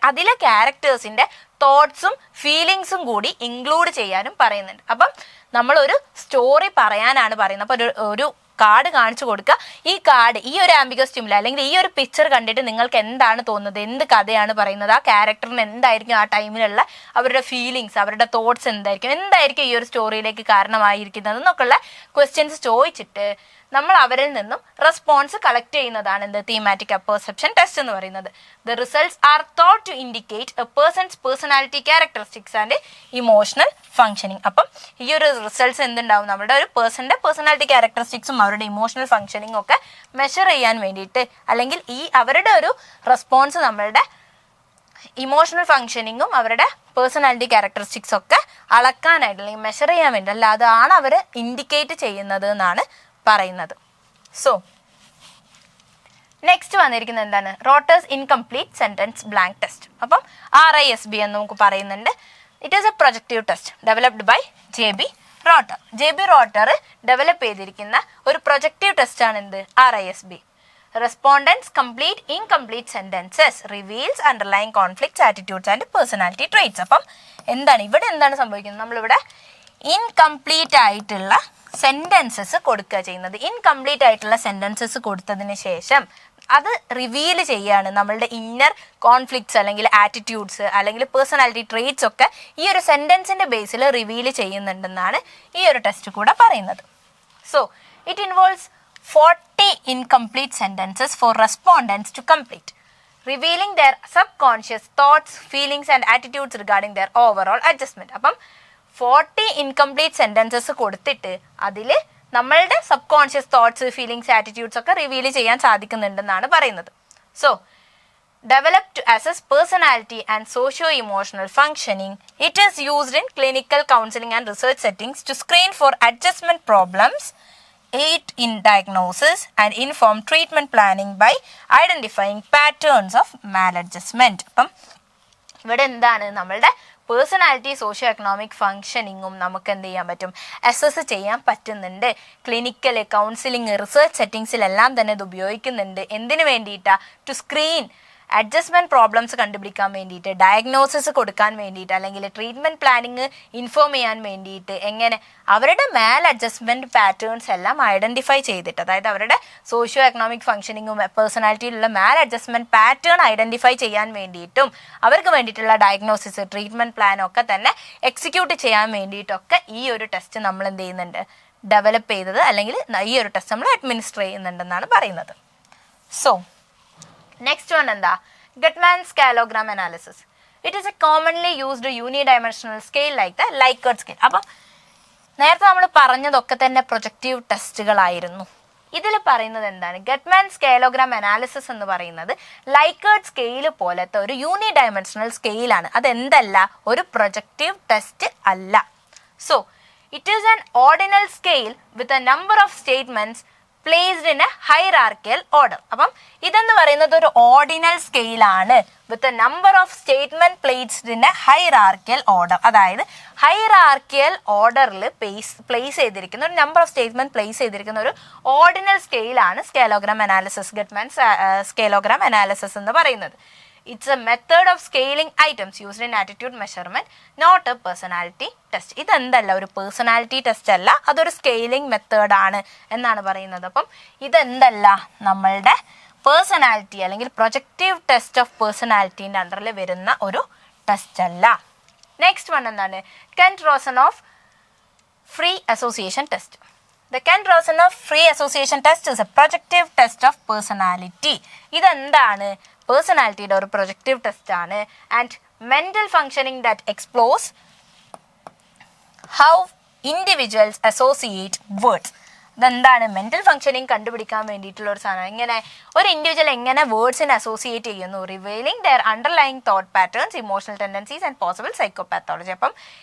അതിലെ ക്യാരക്ടേഴ്സിൻ്റെ തോട്ട്സും ഫീലിങ്സും കൂടി ഇൻക്ലൂഡ് ചെയ്യാനും പറയുന്നുണ്ട്. അപ്പം നമ്മളൊരു സ്റ്റോറി പറയാനാണ് പറയുന്നത്. അപ്പോൾ ഒരു കാർഡ് കാണിച്ചു കൊടുക്കുക. ഈ കാർഡ്, ഈ ഒരു ആംബിഗസ് സ്റ്റിമുലൈ അല്ലെങ്കിൽ ഈ ഒരു പിക്ചർ കണ്ടിട്ട് നിങ്ങൾക്ക് എന്താണ് തോന്നുന്നത്, എന്ത് കഥയാണ് പറയുന്നത്, ആ ക്യാരക്ടറിന് എന്തായിരിക്കും ആ ടൈമിലുള്ള അവരുടെ ഫീലിങ്സ്, അവരുടെ തോട്ട്സ് എന്തായിരിക്കും ഈ ഒരു സ്റ്റോറിയിലേക്ക് കാരണമായിരിക്കുന്നത് എന്നൊക്കെയുള്ള ക്വസ്റ്റ്യൻസ് ചോദിച്ചിട്ട് നമ്മൾ അവരിൽ നിന്നും റെസ്പോൺസ് കളക്ട് ചെയ്യുന്നതാണ് തീമാറ്റിക് പെർസെപ്ഷൻ ടെസ്റ്റ് എന്ന് പറയുന്നത്. The results are thought to indicate a person's personality characteristics and emotional functioning. അപ്പം ഈ ഒരു റിസൾട്ട്സ് എന്തുണ്ടാവും, നമ്മുടെ ഒരു പേഴ്സണിൻ്റെ പേഴ്സണാലിറ്റി ക്യാരക്ടറിസ്റ്റിക്സും അവരുടെ ഇമോഷണൽ ഫംഗ്ഷനിങ് ഒക്കെ മെഷർ ചെയ്യാൻ വേണ്ടിയിട്ട്, അല്ലെങ്കിൽ അവരുടെ ഒരു റെസ്പോൺസ് നമ്മളുടെ ഇമോഷണൽ ഫംഗ്ഷനിങ്ങും അവരുടെ പേഴ്സണാലിറ്റി ക്യാരക്ടറിസ്റ്റിക്സ് ഒക്കെ അളക്കാനായിട്ട് അല്ലെങ്കിൽ മെഷർ ചെയ്യാൻ വേണ്ടി, അല്ല അതാണ് അവർ ഇൻഡിക്കേറ്റ് ചെയ്യുന്നത് എന്നാണ് പറയുന്നത്. സോ നെക്സ്റ്റ് വന്നിരിക്കുന്നത് എന്താണ്, Rotter's incomplete sentence blank test. അപ്പം RISB എന്ന് നമുക്ക് പറയുന്നുണ്ട്. It is a projective test developed by JB Rotter. JB Rotter develop ചെയ്തിരിക്കുന്ന ഒരു പ്രൊജക്റ്റീവ് ടെസ്റ്റ് ആണ് RISB. Respondents complete incomplete sentences reveals underlying conflicts, attitudes and personality traits. അപ്പം എന്താണ് സംഭവിക്കുന്നത്, നമ്മളിവിടെ ഇൻകംപ്ലീറ്റ് ആയിട്ടുള്ള സെന്റൻസസ് കൊടുക്കുക ചെയ്യുന്നത്. ഇൻകംപ്ലീറ്റ് ആയിട്ടുള്ള സെന്റൻസസ് കൊടുത്തതിന് ശേഷം അത് റിവീൽ ചെയ്യാണ് നമ്മളുടെ ഇന്നർ കോൺഫ്ലിക്ട്സ് അല്ലെങ്കിൽ ആറ്റിറ്റ്യൂഡ്സ് അല്ലെങ്കിൽ പേഴ്സണാലിറ്റി ട്രെയ്റ്റ്സ് ഒക്കെ ഈ ഒരു സെന്റൻസിന്റെ ബേസിൽ റിവീൽ ചെയ്യുന്നുണ്ടെന്നാണ് ഈ ഒരു ടെസ്റ്റ് കൂടെ പറയുന്നത്. So it involves 40 incomplete sentences for respondents to complete, revealing their subconscious thoughts, feelings and attitudes regarding their overall adjustment. അപ്പം 40 incomplete sentences കൊടുത്തിട്ട് അതിൽ നമ്മളുടെ സബ്കോൺഷ്യസ് തോട്ട്സ്, ഫീലിങ്സ്, ആറ്റിറ്റ്യൂഡ്സ് ഒക്കെ റിവീൽ ചെയ്യാൻ സാധിക്കുന്നുണ്ടെന്നാണ് പറയുന്നത്. So developed to assess personality and socio-emotional functioning, it is used in clinical counseling and research settings to screen for adjustment problems, aid in diagnosis and inform treatment planning by identifying patterns of maladjustment. അപ്പം ഇവിടെ എന്താണ്, നമ്മളുടെ പേഴ്സണാലിറ്റി, സോഷ്യോ എക്കണോമിക് ഫങ്ഷനിങ്ങും നമുക്ക് എന്ത് ചെയ്യാൻ പറ്റും, അസസ് ചെയ്യാൻ പറ്റുന്നുണ്ട്. ക്ലിനിക്കൽ, കൗൺസിലിംഗ്, റിസർച്ച് സെറ്റിങ്സിലെല്ലാം തന്നെ ഇത് ഉപയോഗിക്കുന്നുണ്ട്. എന്തിനു വേണ്ടിയിട്ടാണ്? ടു സ്ക്രീൻ അഡ്ജസ്റ്റ്മെൻറ്റ് പ്രോബ്ലംസ് കണ്ടുപിടിക്കാൻ വേണ്ടിയിട്ട്, ഡയഗ്നോസിസ് കൊടുക്കാൻ വേണ്ടിയിട്ട്, അല്ലെങ്കിൽ ട്രീറ്റ്മെൻറ്റ് പ്ലാനിങ് ഇൻഫോം ചെയ്യാൻ വേണ്ടിയിട്ട്, എങ്ങനെ അവരുടെ മാൽ അഡ്ജസ്റ്റ്മെൻറ്റ് പാറ്റേൺസ് എല്ലാം ഐഡൻറ്റിഫൈ ചെയ്തിട്ട്, അതായത് അവരുടെ സോഷ്യോ എക്കണോമിക് ഫംഗ്ഷനിങ്ങും പേഴ്സണാലിറ്റിയിലുള്ള മാൽ അഡ്ജസ്റ്റ്മെൻറ്റ് പാറ്റേൺ ഐഡൻറ്റിഫൈ ചെയ്യാൻ വേണ്ടിയിട്ടും അവർക്ക് വേണ്ടിയിട്ടുള്ള ഡയഗ്നോസിസ്, ട്രീറ്റ്മെൻറ്റ് പ്ലാനും ഒക്കെ തന്നെ എക്സിക്യൂട്ട് ചെയ്യാൻ വേണ്ടിയിട്ടൊക്കെ ഈ ഒരു ടെസ്റ്റ് നമ്മൾ എന്ത് ചെയ്യുന്നുണ്ട്, ഡെവലപ്പ് ചെയ്തത്, അല്ലെങ്കിൽ ഈ ഒരു ടെസ്റ്റ് നമ്മൾ അഡ്മിനിസ്റ്റർ ചെയ്യുന്നുണ്ടെന്നാണ് പറയുന്നത്. സോ നെക്സ്റ്റ് വൺ എന്താ, Guttman scalogram analysis. It is a commonly used unidimensional scale like the Likert scale. അപ്പം നേരത്തെ നമ്മൾ പറഞ്ഞതൊക്കെ തന്നെ പ്രൊജക്റ്റീവ് ടെസ്റ്റുകളായിരുന്നു. ഇതിൽ പറയുന്നത് എന്താണ്, ഗട്ട്മാൻ സ്കെയിലോഗ്രാം അനാലിസിസ് എന്ന് പറയുന്നത് ലൈക്കർട്ട് സ്കെയിൽ പോലത്തെ ഒരു യൂണിഡയമെൻഷണൽ സ്കെയിലാണ്. അതെന്തല്ല, ഒരു പ്രൊജക്റ്റീവ് ടെസ്റ്റ് അല്ല. So it is an ordinal scale with a number of statements placed in a hierarchical order. അപ്പം ഇതെന്ന് പറയുന്നത് ഒരു ഓർഡിനൽ സ്കെയിലാണ് with a number of statement placed in a hierarchical order. അതായത് ഹൈറാർക്കിയൽ ഓർഡറിൽ പ്ലേസ് ചെയ്തിരിക്കുന്ന ഒരു നമ്പർ ഓഫ് സ്റ്റേറ്റ്മെന്റ് പ്ലേസ് ചെയ്തിരിക്കുന്ന ഒരു ഓർഡിനൽ സ്കെയിലാണ് scalogram analysis, Guttman scalogram analysis എന്ന് പറയുന്നത്. It's a method of scaling items used in attitude measurement, not a personality test. ഇതെന്തല്ല, ഒരു പേഴ്സണാലിറ്റി ടെസ്റ്റ് അല്ല, അതൊരു സ്കെയിലിംഗ് മെത്തേഡ് ആണ് എന്നാണ് പറയുന്നത്. അപ്പം ഇതെന്തല്ല, നമ്മളുടെ പേഴ്സണാലിറ്റി അല്ലെങ്കിൽ പ്രൊജക്റ്റീവ് ടെസ്റ്റ് ഓഫ് പേഴ്സണാലിറ്റീൻ്റെ അണ്ടറിൽ വരുന്ന ഒരു ടെസ്റ്റ് അല്ല. നെക്സ്റ്റ് വൺ എന്താണ്, Kent Rosanoff free association test. The Kent-Rossinoff free association test is a projective test of personality. ഇതെന്താണ്, പേഴ്സണാലിറ്റിയുടെ ഒരു പ്രൊജക്റ്റീവ് ടെസ്റ്റ് ആണ്. And mental functioning that explores how individuals associate words. ഇതെന്താണ്, മെൻ്റൽ ഫങ്ഷനിങ് കണ്ടുപിടിക്കാൻ വേണ്ടിയിട്ടുള്ള ഒരു സാധനം. എങ്ങനെ ഒരു ഇൻഡിവിജ്വൽ എങ്ങനെ വേർഡ്സിനെ അസോസിയേറ്റ് ചെയ്യുന്നു, revealing their underlying thought patterns, emotional tendencies and possible psychopathology. അപ്പം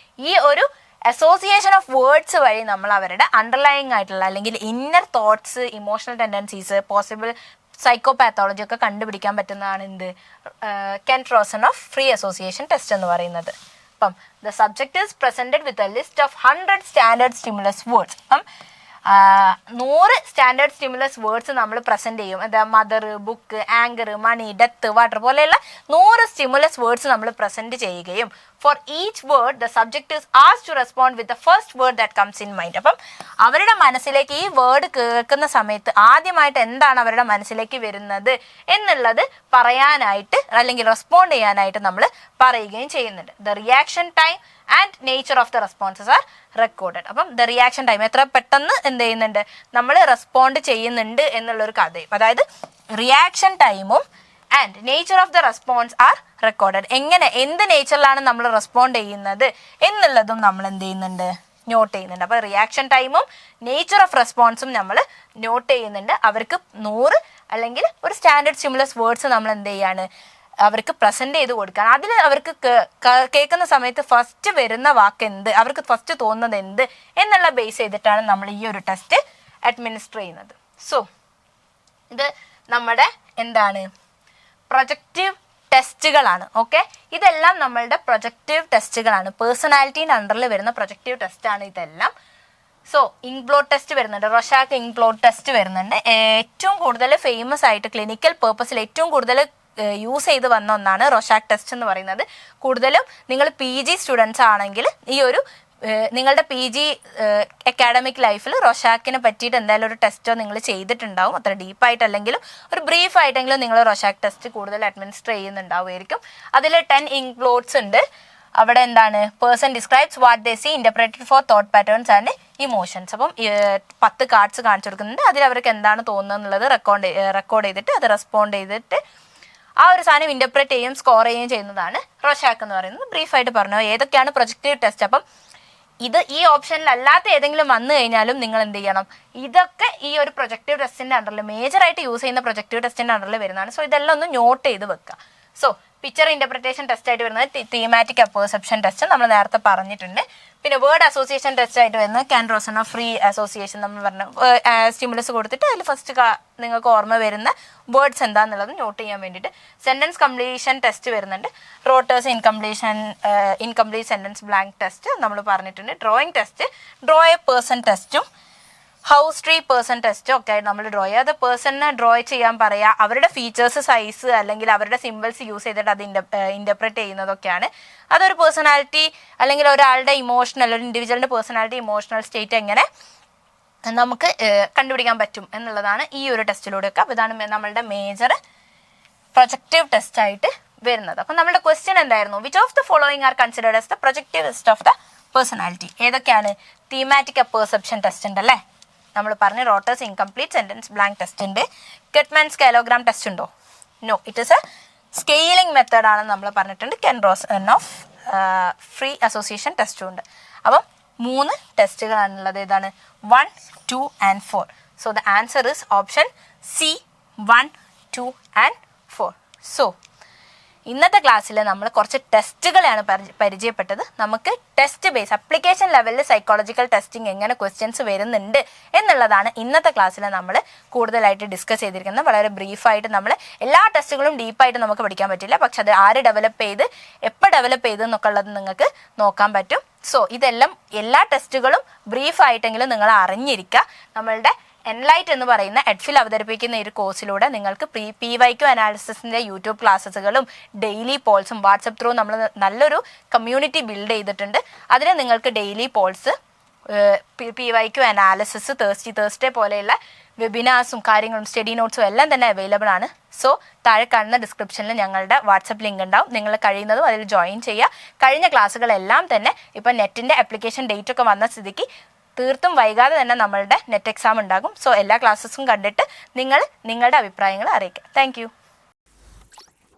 ഈ ഒരു അസോസിയേഷൻ ഓഫ് വേർഡ്സ് വഴി നമ്മൾ അവരുടെ അണ്ടർലൈങ് ആയിട്ടുള്ള അല്ലെങ്കിൽ inner thoughts, emotional tendencies, possible psychopathology ഒക്കെ കണ്ടുപിടിക്കാൻ പറ്റുന്നതാണ് എന്ത്, കെന്റ്-റോസനോഫ് ഫ്രീ അസോസിയേഷൻ ടെസ്റ്റ് എന്ന് പറയുന്നത്. അപ്പം the subject is presented with a list of 100 standard stimulus words. അപ്പം 100 സ്റ്റാൻഡേർഡ് സ്റ്റിമുലസ് വേർഡ്സ് നമ്മൾ പ്രസൻറ്റ് ചെയ്യും. എന്താ, mother, book, anchor, money, death, water പോലെയുള്ള 100 സ്റ്റിമുലസ് വേർഡ്സ് നമ്മൾ പ്രസൻറ്റ് ചെയ്യുകയും for each word the subject is asked to respond with the first word that comes in mind. അപ്പം അവരുടെ മനസ്സിലേക്ക് ഈ വേർഡ് കേൾക്കുന്ന സമയത്ത് ആദ്യമായിട്ട് എന്താണ് അവരുടെ മനസ്സിലേക്ക് വരുന്നത് എന്നുള്ളത് പറയാനായിട്ട് അല്ലെങ്കിൽ റെസ്പോണ്ട് ചെയ്യാനായിട്ട് നമ്മൾ പറയുകയും ചെയ്യുന്നുണ്ട്. The reaction time and nature of the responses R recorded. അപ്പം ദ റിയാക്ഷൻ ടൈം, എത്ര പെട്ടെന്ന് എന്ത് ചെയ്യുന്നുണ്ട് നമ്മൾ റെസ്പോണ്ട് ചെയ്യുന്നുണ്ട് എന്നുള്ളൊരു കഥയും, അതായത് റിയാക്ഷൻ ടൈമും and nature of the response R recorded. എങ്ങനെ, എന്ത് നേച്ചറിലാണ് നമ്മൾ റെസ്പോണ്ട് ചെയ്യുന്നത് എന്നുള്ളതും നമ്മൾ എന്ത് ചെയ്യുന്നുണ്ട്, നോട്ട് ചെയ്യുന്നുണ്ട്. അപ്പോൾ റിയാക്ഷൻ ടൈമും നേച്ചർ ഓഫ് റെസ്പോൺസും നമ്മൾ നോട്ട് ചെയ്യുന്നുണ്ട്. അവർക്ക് 100 അല്ലെങ്കിൽ ഒരു സ്റ്റാൻഡേർഡ് സ്റ്റിമുലസ് വേർഡ്സ് നമ്മൾ എന്ത് ചെയ്യാണ്, അവർക്ക് പ്രസൻറ്റ് ചെയ്ത് കൊടുക്കുകയാണ്. അതിൽ അവർക്ക് കേൾക്കുന്ന സമയത്ത് ഫസ്റ്റ് വരുന്ന വാക്ക് എന്ത്, അവർക്ക് ഫസ്റ്റ് തോന്നുന്നത് എന്ത് എന്നുള്ള ബേസ് ചെയ്തിട്ടാണ് നമ്മൾ ഈ ഒരു ടെസ്റ്റ് അഡ്മിനിസ്റ്റർ ചെയ്യുന്നത്. സോ ഇത് നമ്മുടെ എന്താണ്, പ്രൊജക്റ്റീവ് ടെസ്റ്റുകളാണ്. ഓക്കെ, ഇതെല്ലാം നമ്മളുടെ പ്രൊജക്റ്റീവ് ടെസ്റ്റുകളാണ്, പേഴ്സണാലിറ്റീൻ്റെ അണ്ടറിൽ വരുന്ന പ്രൊജക്റ്റീവ് ടെസ്റ്റാണ് ഇതെല്ലാം. സോ ഇങ്ക്ബ്ലോട്ട് ടെസ്റ്റ് വരുന്നുണ്ട്, റൊഷാക്ക് ഇങ്ക്ബ്ലോട്ട് ടെസ്റ്റ് വരുന്നുണ്ട്. ഏറ്റവും കൂടുതൽ ഫേമസ് ആയിട്ട് ക്ലിനിക്കൽ പേർപ്പസിൽ ഏറ്റവും കൂടുതൽ യൂസ് ചെയ്ത് വന്ന ഒന്നാണ് റൊഷാക്ക് ടെസ്റ്റ് എന്ന് പറയുന്നത്. കൂടുതലും നിങ്ങൾ PG സ്റ്റുഡൻസ് ആണെങ്കിൽ ഈ ഒരു നിങ്ങളുടെ PG അക്കാഡമിക് ലൈഫിൽ റൊഷാക്കിനെ പറ്റിയിട്ട് എന്തായാലും ഒരു ടെസ്റ്റോ നിങ്ങൾ ചെയ്തിട്ടുണ്ടാവും. അത്ര ഡീപ്പായിട്ടല്ലെങ്കിലും ഒരു ബ്രീഫായിട്ടെങ്കിലും നിങ്ങൾ റൊഷാക്ക് ടെസ്റ്റ് കൂടുതൽ അഡ്മിനിസ്റ്റർ ചെയ്യുന്നുണ്ടാവുമായിരിക്കും. അതിൽ 10 ഇങ്ക്ബ്ലോട്ട്സ് ഉണ്ട്. അവിടെ എന്താണ്, person describes what they see, interpreted for thought patterns and emotions. അപ്പം 10 കാർഡ്സ് കാണിച്ചു കൊടുക്കുന്നുണ്ട്. അതിൽ അവർക്ക് എന്താണ് തോന്നുന്നത് എന്നുള്ളത് റെക്കോർഡ് ചെയ്തിട്ട് അത് റെസ്പോണ്ട് ചെയ്തിട്ട് ആ ഒരു സാധനം ഇൻ്റർപ്രറ്റ് ചെയ്യുകയും സ്കോർ ചെയ്യുകയും ചെയ്യുന്നതാണ് റൊഷാക്ക് എന്ന് പറയുന്നത്. ബ്രീഫായിട്ട് പറഞ്ഞു ഏതൊക്കെയാണ് പ്രൊജക്റ്റീവ് ടെസ്റ്റ്. അപ്പം ഇത് ഈ ഓപ്ഷനിൽ അല്ലാത്ത ഏതെങ്കിലും വന്നു കഴിഞ്ഞാലും നിങ്ങൾ എന്ത് ചെയ്യണം, ഇതൊക്കെ ഈ ഒരു പ്രൊജക്റ്റീവ് ടെസ്റ്റിൻ്റെ അണ്ടറിൽ മേജറായിട്ട് യൂസ് ചെയ്യുന്ന പ്രൊജക്റ്റീവ് ടെസ്റ്റിൻ്റെ അണ്ടറിൽ വരുന്നതാണ്. സോ ഇതെല്ലാം ഒന്ന് നോട്ട് ചെയ്ത് വെക്കുക. സോ പിക്ചർ ഇൻ്റർപ്രിറ്റേഷൻ ടെസ്റ്റ് ആയിട്ട് വരുന്നത് തീമാറ്റിക് അപ്പേഴ്സെപ്ഷൻ ടെസ്റ്റ് നമ്മൾ നേരത്തെ പറഞ്ഞിട്ടുണ്ട്. പിന്നെ വേർഡ് അസോസിയേഷൻ ടെസ്റ്റ് ആയിട്ട് വരുന്നത് കെന്റ്-റോസനോഫ് ഫ്രീ അസോസിയേഷൻ നമ്മൾ പറഞ്ഞ സ്റ്റിമുലസ് കൊടുത്തിട്ട് അതിൽ ഫസ്റ്റ് നിങ്ങൾക്ക് ഓർമ്മ വരുന്ന വേർഡ്സ് എന്താണെന്നുള്ളത് നോട്ട് ചെയ്യാൻ വേണ്ടിയിട്ട്. സെൻറ്റൻസ് കംപ്ലീഷൻ ടെസ്റ്റ് വരുന്നുണ്ട്, rotors incomplete sentence blank test നമ്മൾ പറഞ്ഞിട്ടുണ്ട്. Drawing test, draw A person ടെസ്റ്റും ഹൗസ് ട്രീ പേഴ്സൺ ടെസ്റ്റ് ഒക്കെ നമ്മൾ ഡ്രോ ചെയ്യുക. അത് പേഴ്സണിനെ ഡ്രോ ചെയ്യാൻ പറയുക, അവരുടെ ഫീച്ചേഴ്സ്, സൈസ് അല്ലെങ്കിൽ അവരുടെ സിമ്പിൾസ് യൂസ് ചെയ്തിട്ട് അത് ഇൻ്റർപ്രറ്റ് ചെയ്യുന്നതൊക്കെയാണ്. അതൊരു പേഴ്സണാലിറ്റി അല്ലെങ്കിൽ ഒരാളുടെ ഇമോഷണൽ, ഒരു ഇൻഡിവിജ്വലിൻ്റെ പേഴ്സണാലിറ്റി ഇമോഷണൽ സ്റ്റേറ്റ് എങ്ങനെ നമുക്ക് കണ്ടുപിടിക്കാൻ പറ്റും എന്നുള്ളതാണ് ഈ ഒരു ടെസ്റ്റിലൂടെയൊക്കെ. അപ്പോൾ ഇതാണ് നമ്മളുടെ മേജർ പ്രൊജക്റ്റീവ് ടെസ്റ്റ് ആയിട്ട് വരുന്നത്. അപ്പം നമ്മുടെ ക്വസ്റ്റ്യൻ എന്തായിരുന്നു? Which of the following are considered as the projective test of the personality? ഏതൊക്കെയാണ്? തീമാറ്റിക് പെർസെപ്ഷൻ ടെസ്റ്റ് ഉണ്ടല്ലേ, നമ്മൾ പറഞ്ഞ Rotter's incomplete sentence blank test ഉണ്ട്. കെറ്റ്മാൻ സ്കാലോഗ്രാം ടെസ്റ്റ് ഉണ്ടോ? No, it is a scaling method ആണെന്ന് നമ്മൾ പറഞ്ഞിട്ടുണ്ട്. Kent Rosanoff of free association ടെസ്റ്റും ഉണ്ട്. അപ്പം 3 ടെസ്റ്റുകളാണുള്ളത്. ഏതാണ്? 1, 2 and 4. So the answer is option C, 1, 2 and 4. So ഇന്നത്തെ ക്ലാസ്സിൽ നമ്മൾ കുറച്ച് ടെസ്റ്റുകളെയാണ് പരിചയപ്പെട്ടത്. നമുക്ക് ടെസ്റ്റ് ബേസ് അപ്ലിക്കേഷൻ ലെവലിൽ സൈക്കോളജിക്കൽ ടെസ്റ്റിംഗ് എങ്ങനെ ക്വസ്റ്റ്യൻസ് വരുന്നുണ്ട് എന്നുള്ളതാണ് ഇന്നത്തെ ക്ലാസ്സിൽ നമ്മൾ കൂടുതലായിട്ട് ഡിസ്കസ് ചെയ്തിരിക്കുന്നത്. വളരെ ബ്രീഫായിട്ട് നമ്മൾ എല്ലാ ടെസ്റ്റുകളും ഡീപ്പായിട്ട് നമുക്ക് പഠിക്കാൻ പറ്റില്ല, പക്ഷെ അത് ആര് ഡെവലപ്പ് ചെയ്ത് എപ്പോൾ ഡെവലപ്പ് ചെയ്ത് എന്നൊക്കെ ഉള്ളത് നിങ്ങൾക്ക് നോക്കാൻ പറ്റും. സോ ഇതെല്ലാം എല്ലാ ടെസ്റ്റുകളും ബ്രീഫായിട്ടെങ്കിലും നിങ്ങൾ അറിഞ്ഞിരിക്കുക. നമ്മളുടെ എൻലൈറ്റ് എന്ന് പറയുന്ന EDFIL അവതരിപ്പിക്കുന്ന ഈ ഒരു കോഴ്സിലൂടെ നിങ്ങൾക്ക് PYQ അനാലിസിസിൻ്റെ യൂട്യൂബ് ക്ലാസ്സുകളും ഡെയിലി പോൾസും വാട്സപ്പ് ത്രൂ നമ്മൾ നല്ലൊരു കമ്മ്യൂണിറ്റി ബിൽഡ് ചെയ്തിട്ടുണ്ട്. അതിന് നിങ്ങൾക്ക് daily polls, PYQ analysis, Thursday പോലെയുള്ള വെബിനാർസും കാര്യങ്ങളും സ്റ്റഡി നോട്ട്സും എല്ലാം തന്നെ അവൈലബിൾ ആണ്. സോ താഴെ കാണുന്ന ഡിസ്ക്രിപ്ഷനിൽ ഞങ്ങളുടെ വാട്സപ്പ് ലിങ്ക് ഉണ്ടാവും. നിങ്ങൾ കഴിയുന്നതും അതിൽ ജോയിൻ ചെയ്യുക. കഴിഞ്ഞ ക്ലാസ്സുകളെല്ലാം തന്നെ ഇപ്പം നെറ്റിൻ്റെ ആപ്ലിക്കേഷൻ ഡേറ്റ് ഒക്കെ വന്ന സ്ഥിതിക്ക് തീർത്തും വൈകാതെ തന്നെ നമ്മളുടെ നെറ്റ് എക്സാം ഉണ്ടാകും. സോ എല്ലാ ക്ലാസ്സസും കണ്ടിട്ട് നിങ്ങൾ നിങ്ങളുടെ അഭിപ്രായങ്ങൾ അറിയിക്കുക. താങ്ക്